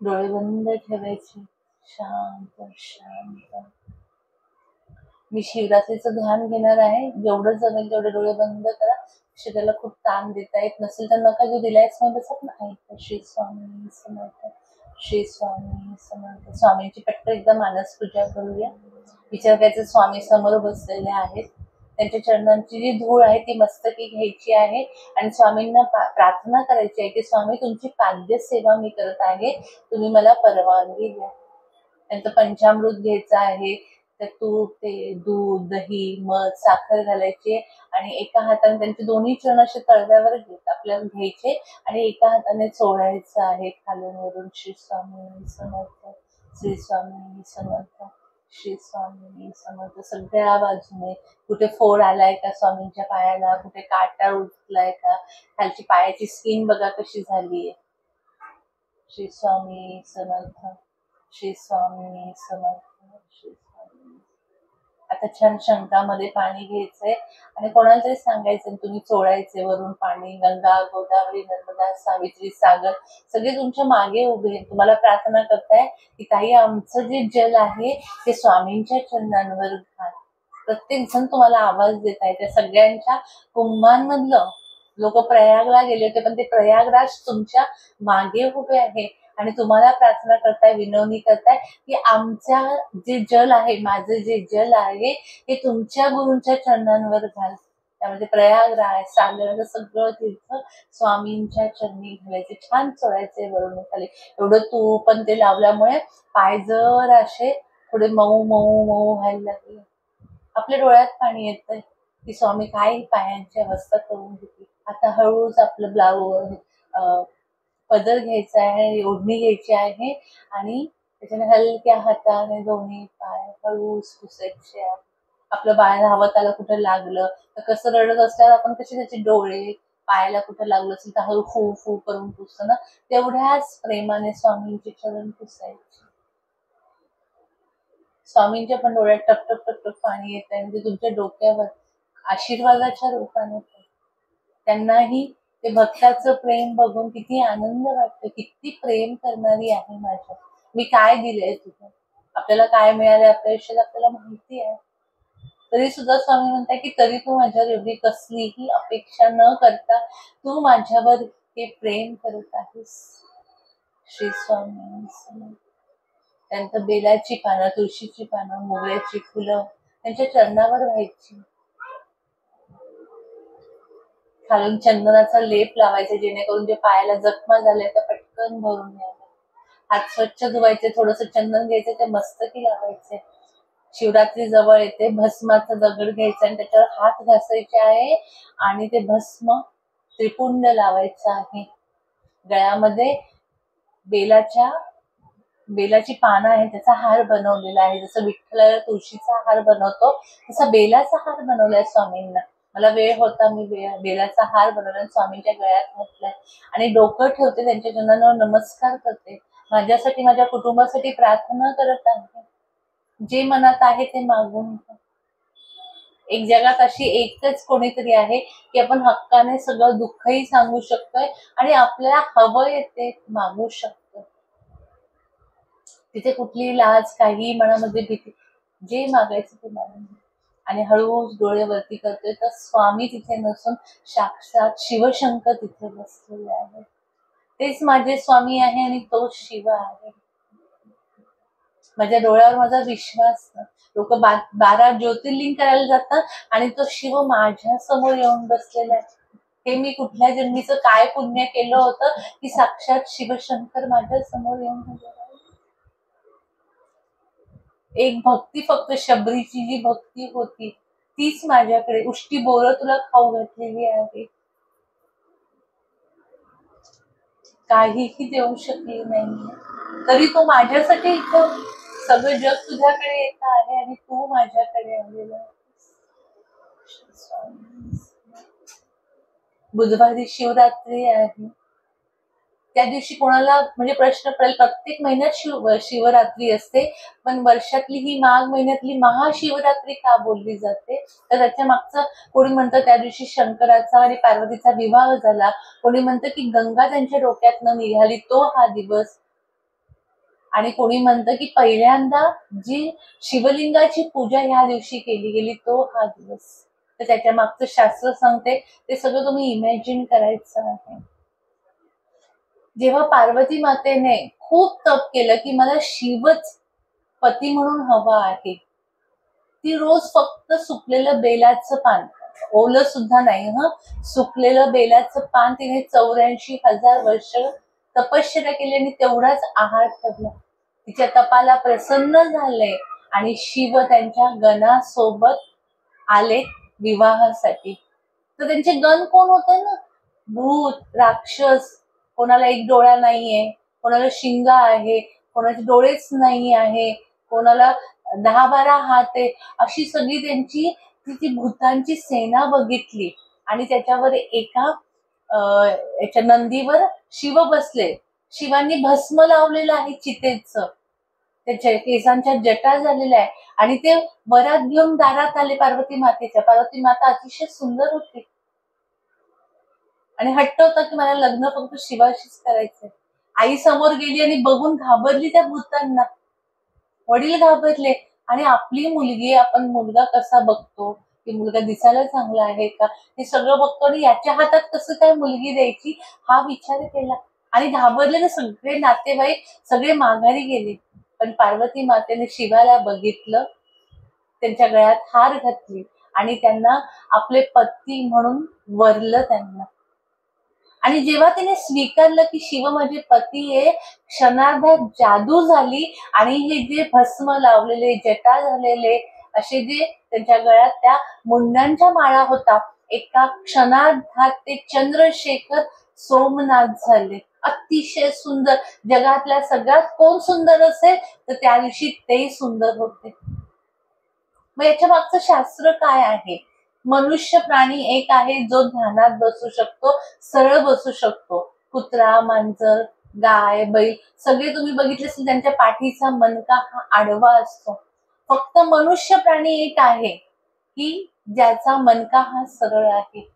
डोळे बंद ठेवायचे, शांत शांत. मी शिवरात्रीचं ध्यान घेणार आहे. जेवढं जमेल तेवढे डोळे बंद करा. शरीराला खूप ताण देता येत नसेल तर नका घेऊ, रिलॅक्स मध्ये बसत नाही. श्री स्वामी समर्थ, श्री स्वामी समर्थ. स्वामींची पटकन एकदा मानस पूजा करूया. विचार करायचा स्वामी समोर बसलेले आहेत, त्यांच्या चरणांची जी धूळ आहे ती मस्तकी घ्यायची आहे आणि स्वामींना प्रार्थना करायची आहे की स्वामी तुमची पाद्य सेवा मी करत आहे, तुम्ही मला परवानगी द्या. त्यांचं पंचामृत घ्यायचं आहे. तर तूप, ते दूध, दही, मध, साखर घालायचे आणि एका हाताने त्यांचे दोन्ही चरण असे तळव्यावर आपल्याला घ्यायचे आणि एका हाताने चोळायचं आहे खालून वरून. श्री स्वामी समर्थ, श्री स्वामी समर्थ, श्री स्वामी समर्थ. सगळ्या बाजूने कुठे फोड आलाय का स्वामींच्या पायाला, कुठे काटा उठलाय का, खालची पायाची स्किन बघा कशी झालीये. श्री स्वामी समर्थ, श्री स्वामी समर्थ, श्री स्वामी. आता छान शंखामध्ये पाणी घ्यायचंय आणि कोणाला तरी सांगायचं तुम्ही चोळायचे वरून पाणी. गंगा, गोदावरी, नर्मदा, सावित्री, सागर सगळे तुमच्या मागे उभे आहेत, तुम्हाला प्रार्थना करताय की काही आमचं जे जल आहे ते स्वामींच्या चरणांवर घाल. प्रत्येक जण तुम्हाला आवाज देत आहे. त्या सगळ्यांच्या कुंभांमधलं लोक प्रयागला गेले होते पण ते प्रयागराज तुमच्या मागे उभे आहे आणि तुम्हाला प्रार्थना करताय, विनवणी करताय की आमच्या जे जल आहे, माझं जे जल आहे हे तुमच्या गुरूंच्या चरणांवर घाल. त्यामध्ये प्रयागराज, सागर सगळं तीर्थ स्वामींच्या चरणी घालायचे, छान चोळायचे वरून खाली. एवढं तूप पण ते लावल्यामुळे पाय जर असे थोडे मऊ मऊ मऊ व्हायला लागले. आपल्या डोळ्यात पाणी येतंय की स्वामी काय पायांची अवस्था करून घेतली. आता हळूच आपलं पदर घ्यायचा आहे, ओढणी घ्यायची आहे आणि त्याच्याने हलक्या हाताने दोन्ही पाय हळूच पुसायचे आहे. आपलं बाळ धावत आलं कुठं लागलं तर कसं रडत असल्यावर आपण कसे त्याचे डोळे पायाला कुठं लागलं असेल तर हळू फू फू करून पुसतो ना, तेवढ्याच प्रेमाने स्वामींचे चरण पुसायचे. स्वामींच्या पण डोळ्यात टप टप टप टप पाणी येत आहे म्हणजे तुमच्या डोक्यावर आशीर्वादाच्या रूपाने. त्यांनाही ते भक्ताचं प्रेम बघून किती आनंद वाटतो, किती प्रेम करणारी आहे माझ्या, मी काय दिलंय तुझं, आपल्याला काय मिळालंय आपल्या आयुष्यात आपल्याला माहिती आहे. तरी सुद्धा स्वामी म्हणताय की तरी तू माझ्यावर एवढी कसलीही अपेक्षा न करता तू माझ्यावर हे प्रेम करत आहेस. श्री स्वामी. त्यानंतर बेलाची पानं, तुळशीची पानं, मोगऱ्याची फुलं त्यांच्या चरणावर व्हायची. खालून चंदनाचा लेप लावायचा जेणेकरून जे पायाला जखमा झाल्या त्या पटकन भरून याव्या. हात स्वच्छ धुवायचे, थोडस चंदन घ्यायचे ते मस्तकी लावायचे. शिवरात्री जवळ येते, भस्माचा दगड घ्यायचा आणि त्याच्यावर हात घासायचे आहे आणि ते भस्म त्रिपुंड लावायचं आहे. गळ्यामध्ये बेलाची पानं आहे त्याचा हार बनवलेला आहे. जसं विठ्ठलाला तुळशीचा हार बनवतो तसा बेलाचा हार बनवलाय स्वामींना. मला वेळ होता, मी बेलाचा हार बनवला स्वामींच्या गळ्यात घातलाय आणि डोकं ठेवते, त्यांच्या चरणांवर नमस्कार करते, माझ्यासाठी माझ्या कुटुंबासाठी प्रार्थना करत आहे. जे मनात आहे ते मागून. एक जगात अशी एकच कोणीतरी आहे की आपण हक्काने सगळं दुःखही सांगू शकतोय आणि आपल्याला हवं येते मागू शकतो. तिथे कुठली लाज, काही मनामध्ये भीती, जे मागायचं ते मागून. आणि हळूच डोळे वरती करतोय तर स्वामी तिथे नसून साक्षात शिवशंकर तिथे बसलेले आहे. तेच माझे स्वामी आहे आणि तोच शिव आहे. माझ्या डोळ्यावर माझा विश्वास. लोक 12 ज्योतिर्लिंग करायला जातात आणि तो शिव माझ्या समोर येऊन बसलेला आहे. हे मी कुठल्या जन्मीचं काय पुण्य केलं होतं की साक्षात शिवशंकर माझ्या समोर येऊन बसलेला. एक भक्ती, फक्त शबरीची जी भक्ती होती तीच माझ्याकडे, उष्टी बोरं तुला खाऊ घातलेली आहे, काहीही देऊ शकली नाही. तरी तो माझ्यासाठी इथं सगळं जग तुझ्याकडे येत आहे आणि तू माझ्याकडे आलेला आहेस. बुधवारी शिवरात्री आहे. त्या दिवशी कोणाला म्हणजे प्रश्न पडेल, प्रत्येक महिन्यात शिवरात्री असते पण वर्षातली ही माघ महिन्यातली महाशिवरात्री का बोलली जाते तर त्याच्या मागचं कोणी म्हणतं त्या दिवशी शंकराचा आणि पार्वतीचा विवाह झाला, कोणी म्हणतं की गंगा त्यांच्या डोक्यातनं निघाली तो हा दिवस. आणि कोणी म्हणतं की पहिल्यांदा जी शिवलिंगाची पूजा ह्या दिवशी केली गेली तो हा दिवस. तर त्याच्या मागचं शास्त्र सांगते, ते सगळं तुम्ही इमॅजिन करायचं आहे. जेव्हा पार्वती मातेने खूप तप केलं की मला शिवच पती म्हणून हवा आहे, ती रोज फक्त सुकलेलं बेलाचं पान, ओलं सुद्धा नाही सुकलेलं बेलाचं पान तिने 84,000 वर्ष तपश्चर्या केली आणि तेवढाच आहार ठेवला. तिच्या तपाला प्रसन्न झाले आणि शिव त्यांच्या गणासोबत आले विवाहासाठी. तर त्यांचे गण कोण होते ना, भूत, राक्षस, कोणाला एक डोळा नाहीये, कोणाला शिंग आहे, कोणाचे डोळेच नाही आहे, कोणाला 10-12 हात आहे, अशी सगळी त्यांची ती भूतांची सेना बघितली. आणि त्याच्यावर एका याच्या नंदीवर शिव बसले. शिवांनी भस्म लावलेलं आहे चितेचं, त्याच्या केसांच्या जटा झालेल्या आहे आणि ते वरात घेऊन दारात आले पार्वती मातेच्या. पार्वती माता अतिशय सुंदर होती आणि हट्ट होता की मला लग्न फक्त शिवाशीच करायचंय. आई समोर गेली आणि बघून घाबरली त्या भूतांना. वडील घाबरले आणि आपली मुलगी, आपण मुलगा कसा बघतो, की मुलगा दिसायला चांगला आहे का, हे सगळं बघतो आणि याच्या हातात कसं काय मुलगी द्यायची हा विचार केला. आणि घाबरलेले सगळे नातेवाईक सगळे माघारी गेले. पण पार्वती मातेने शिवाला बघितलं, त्यांच्या गळ्यात हार घातली आणि त्यांना आपले पती म्हणून वरलं त्यांना. आणि जेव्हा तिने स्वीकारलं की शिव माझे पती आहे, क्षणार्धात जादू झाली आणि हे जे भस्म लावलेले, जटा झालेले, असे जे त्यांच्या गळ्यात त्या मुंड्यांच्या माळा होता, एका क्षणार्धात ते चंद्रशेखर सोमनाथ झाले. अतिशय सुंदर. जगातल्या सगळ्यात कोण सुंदर असेल तर त्या दिवशी ते सुंदर होते. मग याच्या मागचं शास्त्र काय आहे? मनुष्य प्राणी एक आहे जो ध्यानात बसू शकतो, सरळ बसू शकतो. कुत्रा, मांजर, गाय, बैल सगळे तुम्ही बघितले असेल, त्यांच्या पाठीचा मणका हा आडवा असतो. फक्त मनुष्य प्राणी एक आहे की ज्याचा मणका हा सरळ आहे.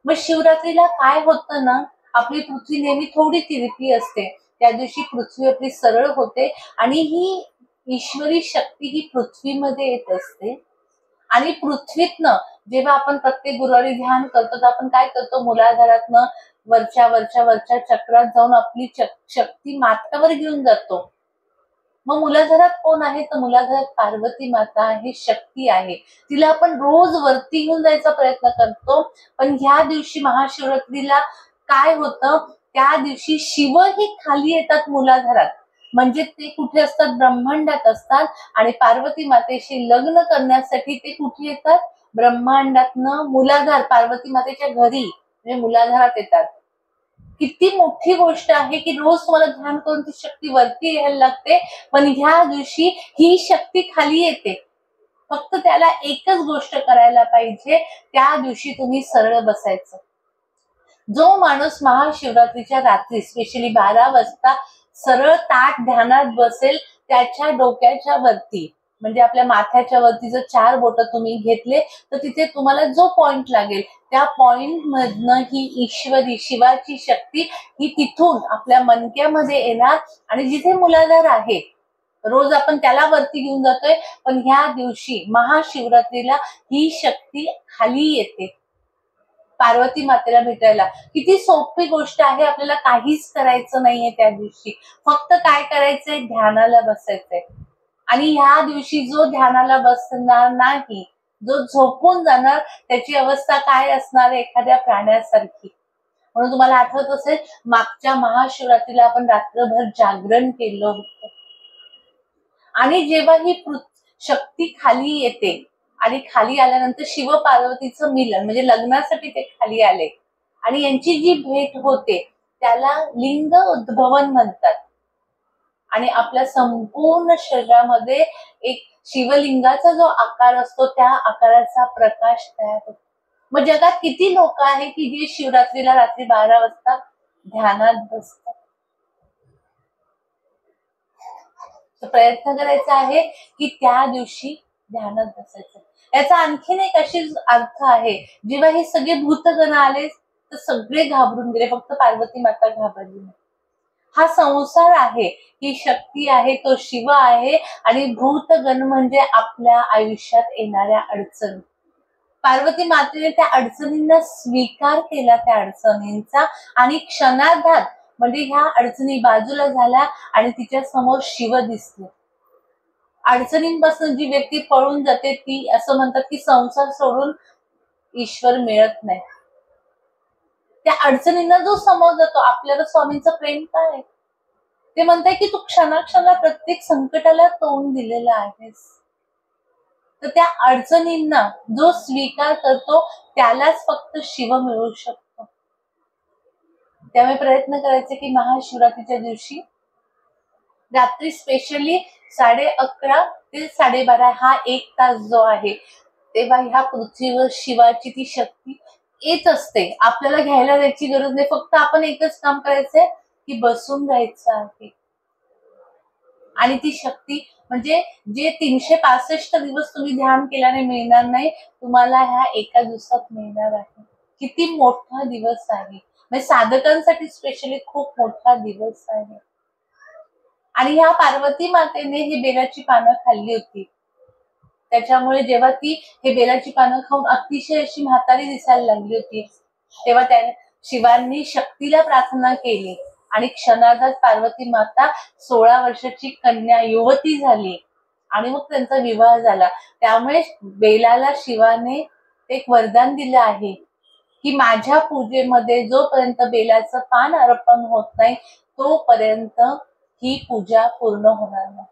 मग शिवरात्रीला काय होतं ना, आपली पृथ्वी नेहमी थोडी तिरकी असते. त्या दिवशी पृथ्वी आपली सरळ होते आणि ही ईश्वरी शक्ती ही पृथ्वीमध्ये येत असते. आणि पृथ्वीतनं जेव्हा आपण प्रत्येक गुरुवारी ध्यान करतो तर आपण काय करतो, मूलाधारातनं वरच्या चक्रात जाऊन आपली शक्ती माथ्यावर घेऊन जातो. मग मूलाधारात कोण आहे तर मूलाधारात पार्वती माता आहे, शक्ती आहे. तिला आपण रोज वरती घेऊन जायचा प्रयत्न करतो. पण ह्या दिवशी महाशिवरात्रीला काय होतं, त्या दिवशी शिवही खाली येतात मूलाधारात. म्हणजे ते कुठे असतात, ब्रह्मांडात असतात. आणि पार्वती मातेशी लग्न करण्यासाठी ते कुठे येतात, ब्रह्मांडातनं मूलाधार पार्वती मातेच्या घरी म्हणजे मूलाधारात येतात. किती मोठी गोष्ट आहे की रोज तुम्हाला ध्यान करून ती शक्ती वरती यायला लागते, पण ह्या दिवशी ही शक्ती खाली येते. फक्त त्याला एकच गोष्ट करायला पाहिजे, त्या दिवशी तुम्ही सरळ बसायचं. जो माणूस महाशिवरात्रीच्या रात्री स्पेशली 12 वाजता सरळ ताठ ध्यानात बसेल, त्याच्या डोक्याच्या वरती म्हणजे आपल्या माथ्याच्या वरती जर 4 बोट तुम्ही घेतले तर तिथे तुम्हाला जो पॉइंट लागेल त्या पॉइंट मधनं ही ईश्वरी शिवाची शक्ती ही तिथून आपल्या मणक्यामध्ये येणार. आणि जिथे मूलाधार आहे रोज आपण त्याला वरती घेऊन जातोय, पण ह्या दिवशी महाशिवरात्रीला ही शक्ती खाली येते पार्वती मातेला भेटायला. किती सोपी गोष्ट आहे, आपल्याला काहीच करायचं नाहीये त्या दिवशी. फक्त काय करायचंय, ध्यानाला बसायचंय. आणि ह्या दिवशी जो ध्यानाला बसणार नाही, जो झोपून जाणार, त्याची अवस्था काय असणार, एखाद्या प्राण्यासारखी. म्हणून तुम्हाला आठवत असेल मागच्या महाशिवरात्रीला आपण रात्रभर जागरण केलं होतं. आणि जेव्हा ही शक्ती खाली येते आणि खाली आल्यानंतर शिव पार्वतीचं मिलन म्हणजे लग्नासाठी ते खाली आले आणि यांची जी भेट होते त्याला लिंग उद्भवन म्हणतात. आणि आपल्या संपूर्ण शरीरामध्ये एक शिवलिंगाचा जो आकार असतो त्या आकाराचा प्रकाश तयार होतो. मग जगात किती लोक आहेत की जे शिवरात्रीला रात्री 12 वाजता ध्यानात बसतात. प्रयत्न करायचा आहे की त्या दिवशी ध्यानात बसायचं. याचा आणखीन एक अशी अर्थ आहे, जेव्हा हे सगळे भूतगण आले तर सगळे घाबरून गेले, फक्त पार्वती माता घाबरली नाही. हा संसार आहे, ही शक्ती आहे, तो शिव आहे आणि भूतगण म्हणजे आपल्या आयुष्यात येणाऱ्या अडचणी. पार्वती मातेने त्या अडचणींना स्वीकार केला, त्या अडचणींचा, आणि क्षणार्धात म्हणजे ह्या अडचणी बाजूला झाल्या आणि तिच्या समोर शिव दिसले. अडचणींपासून जी व्यक्ती पळून जाते ती असं म्हणतात की संसार सोडून ईश्वर मिळत नाही. त्या अडचणींना जो समोर जातो, आपल्याला स्वामींचं प्रेम काय आहे? ते म्हणताय की तू क्षणाक्षणाला प्रत्येक संकटाला तोंड दिलेलं आहेस. तर त्या अडचणींना जो स्वीकार करतो त्यालाच फक्त शिव मिळू शकतो. त्यामुळे प्रयत्न करायचे की महाशिवरात्रीच्या दिवशी रात्री स्पेशली 11:30 ते 12:30 हा 1 तास जो आहे, तेव्हा ह्या पृथ्वीवर शिवाची ती शक्ती येत असते. आपल्याला घ्यायला जायची गरज नाही, फक्त आपण एकच काम करायचंय की बसून राहायचं आहे. आणि ती शक्ती म्हणजे जे 365 दिवस तुम्ही ध्यान केल्याने मिळणार नाही, तुम्हाला ह्या एका दिवसात मिळणार आहे. किती मोठा दिवस आहे, म्हणजे साधकांसाठी स्पेशली खूप मोठा दिवस आहे. आणि ह्या पार्वती मातेने ही बेलाची पानं खाल्ली होती, त्याच्यामुळे जेव्हा ती हे बेलाची पानं खाऊन अतिशय अशी म्हातारी दिसायला लागली होती, तेव्हा त्याने शिवांनी शक्तीला प्रार्थना केली आणि क्षणार्धात पार्वती माता 16 वर्षाची कन्या युवती झाली आणि मग त्यांचा विवाह झाला. त्यामुळे बेलाला शिवाने एक वरदान दिलं आहे की माझ्या पूजेमध्ये जोपर्यंत बेलाचं पान अर्पण होत नाही तोपर्यंत ही पूजा पूर्ण होणार नाही.